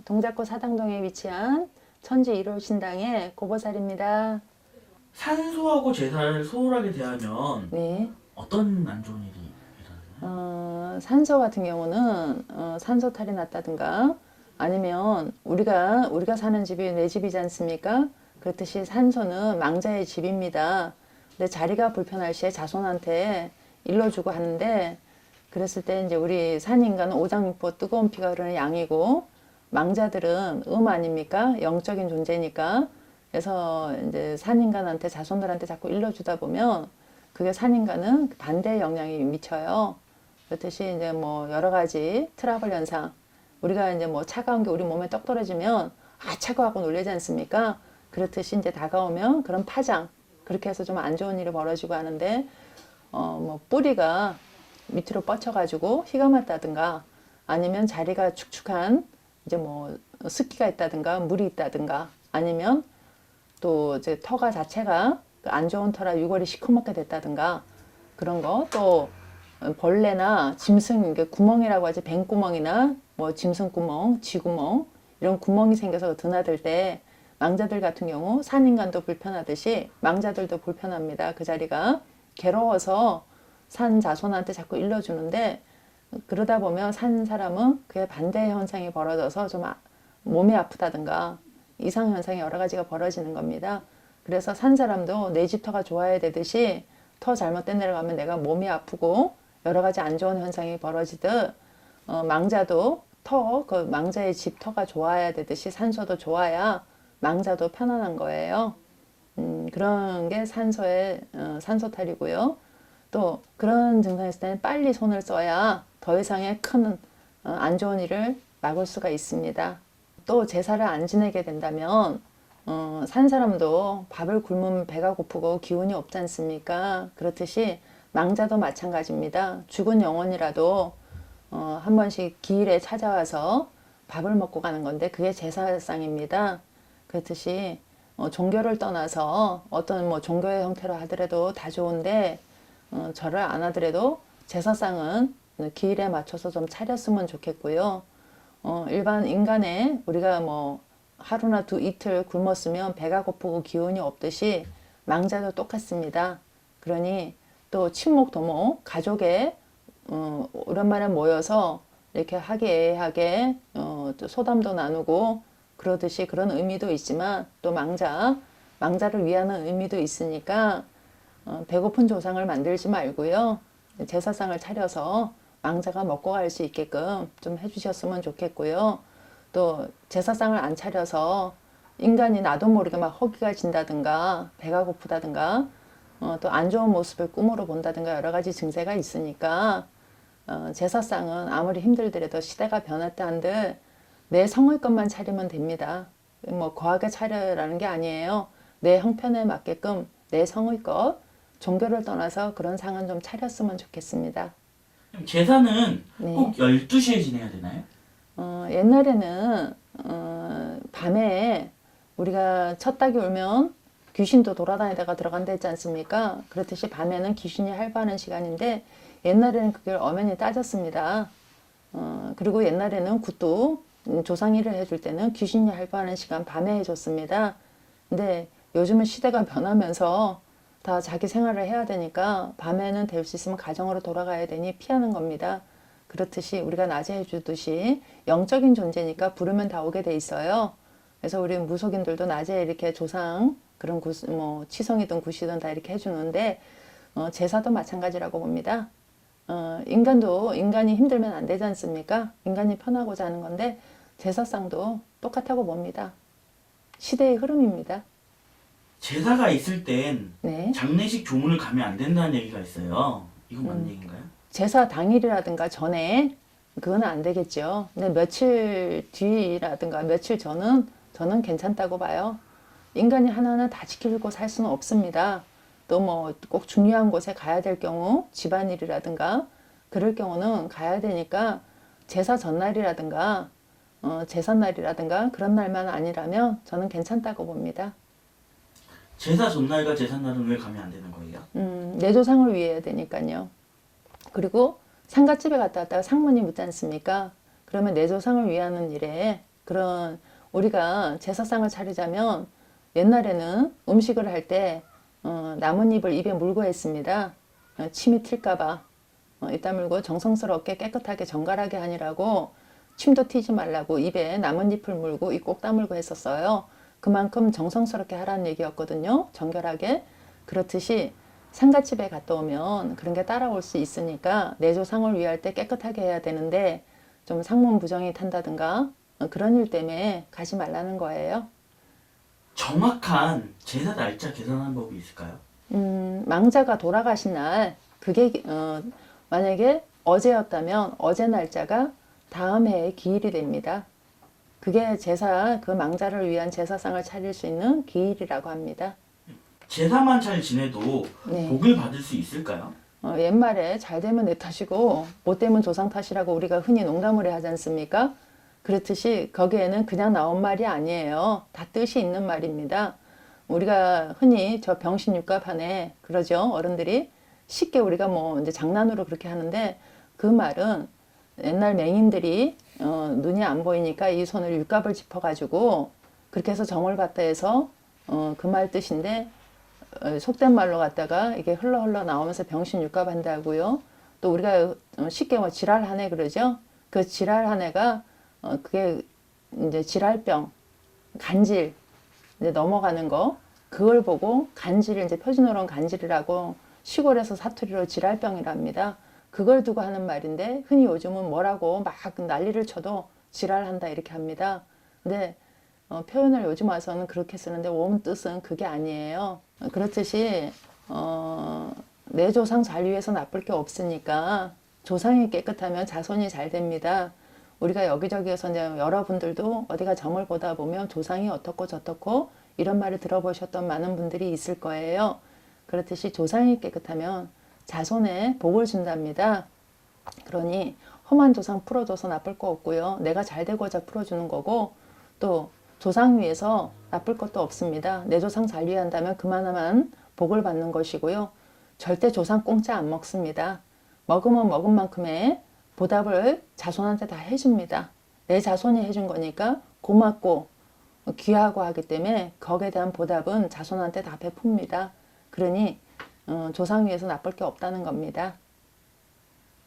동작구 사당동에 위치한 천지 1호 신당의 고보살입니다. 산소하고 제사를 소홀하게 대하면 네. 어떤 안 좋은 일이 일어나나요? 산소 같은 경우는 산소 탈이 났다든가 아니면 우리가 사는 집이 내 집이지 않습니까? 그렇듯이 산소는 망자의 집입니다. 근데 자리가 불편할 시에 자손한테 일러주고 하는데 그랬을 때 이제 우리 산인간은 오장육부 뜨거운 피가 흐르는 양이고 망자들은 아닙니까? 영적인 존재니까. 그래서 이제 산인간한테 자손들한테 자꾸 일러주다 보면 그게 산인간은 반대의 영향이 미쳐요. 그렇듯이 이제 뭐 여러 가지 트러블 현상. 우리가 이제 뭐 차가운 게 우리 몸에 떡 떨어지면 차가워하고 놀라지 않습니까? 그렇듯이 이제 다가오면 그런 파장. 그렇게 해서 좀 안 좋은 일이 벌어지고 하는데 뭐 뿌리가 밑으로 뻗쳐가지고 희가 맞다든가 아니면 자리가 축축한 이제 뭐 습기가 있다든가 물이 있다든가 아니면 또 이제 터가 자체가 안 좋은 터라 유골이 시커멓게 됐다든가 그런 거 또 벌레나 짐승 구멍이라고 하지 뱀구멍이나 뭐 짐승구멍, 쥐구멍 이런 구멍이 생겨서 드나들 때 망자들 같은 경우 산인간도 불편하듯이 망자들도 불편합니다. 그 자리가 괴로워서 산 자손한테 자꾸 일러주는데 그러다 보면 산 사람은 그에 반대 현상이 벌어져서 좀 몸이 아프다든가 이상 현상이 여러 가지가 벌어지는 겁니다. 그래서 산 사람도 내 집 터가 좋아야 되듯이 터 잘못된 데로 가면 내가 몸이 아프고 여러 가지 안 좋은 현상이 벌어지듯 망자도 그 망자의 집 터가 좋아야 되듯이 산소도 좋아야 망자도 편안한 거예요. 그런 게 산소의 산소탈이고요. 또 그런 증상이 있을 때는 빨리 손을 써야 더 이상의 큰 안 좋은 일을 막을 수가 있습니다. 또 제사를 안 지내게 된다면 산 사람도 밥을 굶으면 배가 고프고 기운이 없지 않습니까? 그렇듯이 망자도 마찬가지입니다. 죽은 영혼이라도 한 번씩 기일에 찾아와서 밥을 먹고 가는 건데 그게 제사상입니다. 그렇듯이 종교를 떠나서 어떤 뭐 종교의 형태로 하더라도 다 좋은데 절을 안 하더라도 제사상은 기일에 맞춰서 좀 차렸으면 좋겠고요. 일반 인간의 우리가 뭐 하루나 이틀 굶었으면 배가 고프고 기운이 없듯이 망자도 똑같습니다. 그러니 또 친목 도목 가족의 오랜만에 모여서 이렇게 화기애애하게 또 소담도 나누고 그러듯이 그런 의미도 있지만 또 망자를 위하는 의미도 있으니까 배고픈 조상을 만들지 말고요. 제사상을 차려서 망자가 먹고 갈 수 있게끔 좀 해주셨으면 좋겠고요. 또 제사상을 안 차려서 인간이 나도 모르게 막 허기가 진다든가 배가 고프다든가 또 안 좋은 모습을 꿈으로 본다든가 여러 가지 증세가 있으니까 제사상은 아무리 힘들더라도 시대가 변했다 한들 내 성의 것만 차리면 됩니다. 뭐 거하게 차려라는 게 아니에요. 내 형편에 맞게끔 내 성의 것 종교를 떠나서 그런 상은 좀 차렸으면 좋겠습니다. 제사는 네. 꼭 12시에 지내야 되나요? 옛날에는 밤에 우리가 첫 닭이 울면 귀신도 돌아다니다가 들어간다 했지 않습니까? 그렇듯이 밤에는 귀신이 활보하는 시간인데 옛날에는 그걸 엄연히 따졌습니다. 그리고 옛날에는 굿도 조상일을 해줄 때는 귀신이 활보하는 시간 밤에 해줬습니다. 근데 요즘은 시대가 변하면서 다 자기 생활을 해야 되니까 밤에는 될 수 있으면 가정으로 돌아가야 되니 피하는 겁니다. 그렇듯이 우리가 낮에 해주듯이 영적인 존재니까 부르면 다 오게 돼 있어요. 그래서 우리 무속인들도 낮에 이렇게 조상 그런 뭐 치성이든 구시든 다 이렇게 해주는데 제사도 마찬가지라고 봅니다. 인간이 힘들면 안 되지 않습니까? 인간이 편하고자 하는 건데 제사상도 똑같다고 봅니다. 시대의 흐름입니다. 제사가 있을 땐 네. 장례식 조문을 가면 안 된다는 얘기가 있어요. 이건 맞는 얘기인가요? 제사 당일이라든가 전에 그건 안 되겠죠. 근데 며칠 뒤라든가 며칠 전은 저는 괜찮다고 봐요. 인간이 하나하나 다 지키고 살 수는 없습니다. 또 뭐 꼭 중요한 곳에 가야 될 경우 집안일이라든가 그럴 경우는 가야 되니까 제사 전날이라든가 제삿날이라든가 그런 날만 아니라면 저는 괜찮다고 봅니다. 제사 전날과 제삿날은 왜 가면 안 되는 거예요? 내 조상을 위해야 되니까요. 그리고 상갓집에 갔다 왔다가 상문이 묻지 않습니까? 그러면 내 조상을 위하는 일에 그런 우리가 제사상을 차리자면 옛날에는 음식을 할 때 나뭇잎을 입에 물고 했습니다. 침이 튈까봐 이따 물고 정성스럽게 깨끗하게 정갈하게 하니라고 침도 튀지 말라고 입에 나뭇잎을 물고 입 꼭 다물고 했었어요. 그만큼 정성스럽게 하라는 얘기였거든요. 정결하게. 그렇듯이 상갓집에 갔다 오면 그런 게 따라올 수 있으니까 내 조상을 위할 때 깨끗하게 해야 되는데 좀 상문 부정이 탄다든가 그런 일 때문에 가지 말라는 거예요. 정확한 제사 날짜 계산하는 법이 있을까요? 망자가 돌아가신 날 그게 만약에 어제였다면 어제 날짜가 다음 해의 기일이 됩니다. 그게 제사 그 망자를 위한 제사상을 차릴 수 있는 기일이라고 합니다. 제사만 잘 지내도 네. 복을 받을 수 있을까요? 옛말에 잘 되면 내 탓이고 못 되면 조상 탓이라고 우리가 흔히 농담을 하지 않습니까? 그렇듯이 거기에는 그냥 나온 말이 아니에요. 다 뜻이 있는 말입니다. 우리가 흔히 저 병신육갑하네 그러죠. 어른들이 쉽게 우리가 뭐 이제 장난으로 그렇게 하는데 그 말은 옛날 맹인들이 눈이 안 보이니까 이 손을 육갑을 짚어가지고 그렇게 해서 점을 봤다 해서 그 말 뜻인데 속된 말로 갖다가 이게 흘러 나오면서 병신육갑 한다고요. 또 우리가 쉽게 뭐 지랄하네 그러죠. 그 지랄하네가 그게 이제 질랄병, 간질 이제 넘어가는 거 그걸 보고 간질을 이제 표준어로는 간질이라고 시골에서 사투리로 지랄병이랍니다. 그걸 두고 하는 말인데 흔히 요즘은 뭐라고 막 난리를 쳐도 지랄한다 이렇게 합니다. 근데 표현을 요즘 와서는 그렇게 쓰는데 온 뜻은 그게 아니에요. 그렇듯이 내 조상 잘 위해서 나쁠 게 없으니까 조상이 깨끗하면 자손이 잘 됩니다. 우리가 여기저기에서 이제 여러분들도 어디가 점을 보다 보면 조상이 어떻고 저떻고 이런 말을 들어보셨던 많은 분들이 있을 거예요. 그렇듯이 조상이 깨끗하면 자손에 복을 준답니다. 그러니 험한 조상 풀어줘서 나쁠 거 없고요. 내가 잘 되고자 풀어주는 거고 또 조상 위해서 나쁠 것도 없습니다. 내 조상 잘 위한다면 그만한 복을 받는 것이고요. 절대 조상 공짜 안 먹습니다. 먹으면 먹은 만큼의 보답을 자손한테 다 해줍니다. 내 자손이 해준 거니까 고맙고 귀하고 하기 때문에 거기에 대한 보답은 자손한테 다 베풉니다. 그러니 조상 위해서 나쁠 게 없다는 겁니다.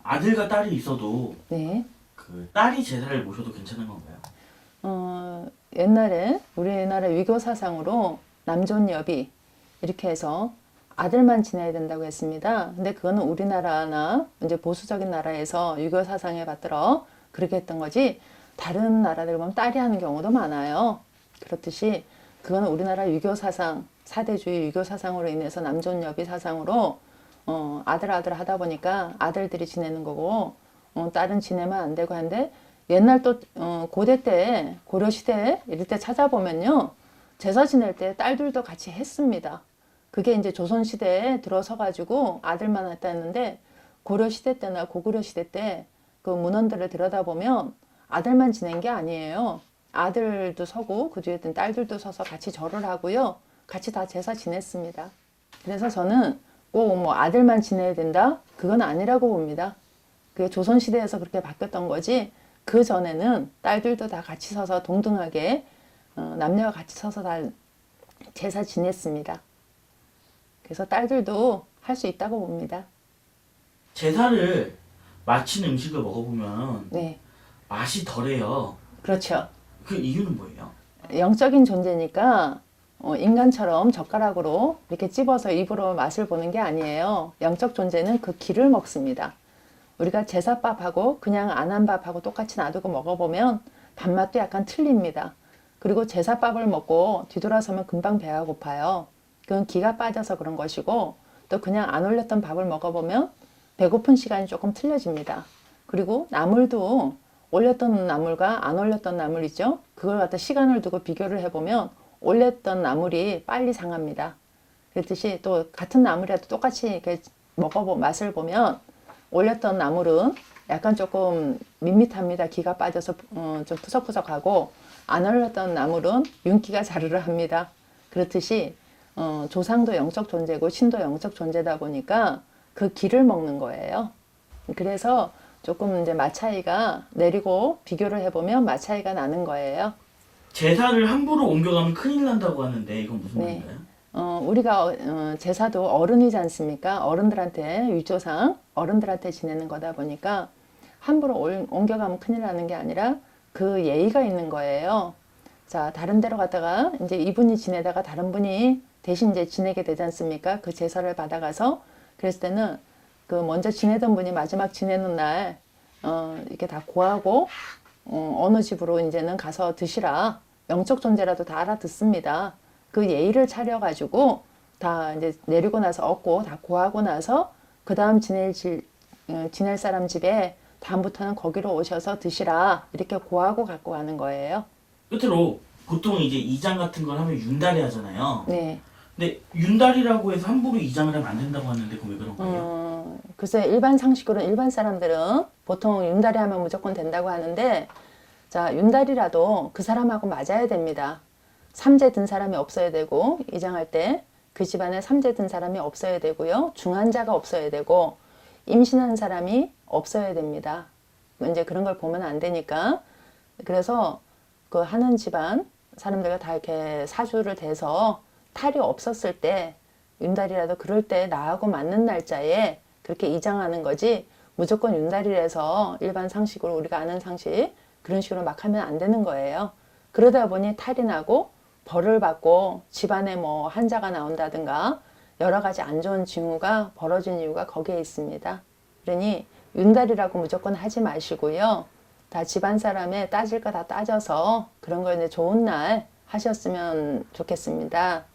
아들과 딸이 있어도 네. 그 딸이 제사를 모셔도 괜찮은 건가요? 옛날에 우리나라 유교 사상으로 남존 여비 이렇게 해서 아들만 지내야 된다고 했습니다. 근데 그거는 우리나라나 이제 보수적인 나라에서 유교 사상에 받들어 그렇게 했던 거지 다른 나라들 보면 딸이 하는 경우도 많아요. 그렇듯이 그거는 우리나라 유교 사상, 사대주의 유교 사상으로 인해서 남존 여비 사상으로 아들 하다 보니까 아들들이 지내는 거고 딸은 지내면 안 되고 하는데 옛날 또 고대 때 고려시대 이럴 때 찾아보면요 제사 지낼 때 딸들도 같이 했습니다. 그게 이제 조선시대에 들어서 가지고 아들만 했다 했는데 고려시대 때나 고구려시대 때 그 문헌들을 들여다보면 아들만 지낸 게 아니에요. 아들도 서고 그 뒤에 딸들도 서서 같이 절을 하고요. 같이 다 제사 지냈습니다. 그래서 저는 꼭 뭐 아들만 지내야 된다? 그건 아니라고 봅니다. 그게 조선시대에서 그렇게 바뀌었던 거지 그 전에는 딸들도 다 같이 서서 동등하게 남녀가 같이 서서 다 제사 지냈습니다. 그래서 딸들도 할 수 있다고 봅니다. 제사를 마친 음식을 먹어보면 네, 맛이 덜해요. 그렇죠. 그 이유는 뭐예요? 영적인 존재니까 인간처럼 젓가락으로 이렇게 찝어서 입으로 맛을 보는 게 아니에요. 영적 존재는 그 기를 먹습니다. 우리가 제사밥하고 그냥 안 한 밥하고 똑같이 놔두고 먹어보면 밥맛도 약간 틀립니다. 그리고 제사밥을 먹고 뒤돌아서면 금방 배가 고파요. 그건 기가 빠져서 그런 것이고 또 그냥 안 올렸던 밥을 먹어보면 배고픈 시간이 조금 틀려집니다. 그리고 나물도 올렸던 나물과 안 올렸던 나물 있죠? 그걸 갖다 시간을 두고 비교를 해보면 올렸던 나물이 빨리 상합니다. 그렇듯이 또 같은 나물이라도 똑같이 이렇게 맛을 보면 올렸던 나물은 약간 조금 밋밋합니다. 기가 빠져서 좀 푸석푸석하고 안 올렸던 나물은 윤기가 자르르 합니다. 그렇듯이 조상도 영적 존재고 신도 영적 존재다 보니까 그 기를 먹는 거예요. 그래서 조금 이제 맛 차이가 내리고 비교를 해보면 맛 차이가 나는 거예요. 제사를 함부로 옮겨가면 큰일 난다고 하는데 이건 무슨 네. 말인가요? 우리가 제사도 어른이지 않습니까? 어른들한테 윗조상 어른들한테 지내는 거다 보니까 함부로 옮겨가면 큰일 나는 게 아니라 그 예의가 있는 거예요. 자, 다른 데로 갔다가 이제 이분이 지내다가 다른 분이 대신 이제 지내게 되지 않습니까? 그 제사를 받아가서 그랬을 때는 그 먼저 지내던 분이 마지막 지내는 날 이렇게 다 고하고 어느 집으로 이제는 가서 드시라. 영적 존재라도 다 알아듣습니다. 그 예의를 차려가지고 다 이제 내리고 나서 얻고 다 고하고 나서 그 다음 지낼 사람 집에 다음부터는 거기로 오셔서 드시라. 이렇게 고하고 갖고 가는 거예요. 끝으로 보통 이제 이장 같은 걸 하면 윤달이 하잖아요. 네. 근데 윤달이라고 해서 함부로 이장을 하면 안 된다고 하는데 그럼 왜 그런 거예요? 글쎄 일반 상식으로 일반 사람들은 보통 윤달이 하면 무조건 된다고 하는데 자 윤달이라도 그 사람하고 맞아야 됩니다. 삼재 든 사람이 없어야 되고 이장할 때 그 집안에 삼재 든 사람이 없어야 되고요. 중환자가 없어야 되고 임신한 사람이 없어야 됩니다. 이제 그런 걸 보면 안 되니까 그래서 그 하는 집안 사람들과 다 이렇게 사주를 대서 탈이 없었을 때 윤달이라도 그럴 때 나하고 맞는 날짜에 그렇게 이장하는 거지 무조건 윤달이라서 일반 상식으로 우리가 아는 상식 그런 식으로 막 하면 안 되는 거예요. 그러다 보니 탈이 나고 벌을 받고 집안에 뭐 한자가 나온다든가 여러 가지 안 좋은 징후가 벌어진 이유가 거기에 있습니다. 그러니 윤달이라고 무조건 하지 마시고요. 다 집안 사람의 따질 거 다 따져서 그런 거 이제 좋은 날 하셨으면 좋겠습니다.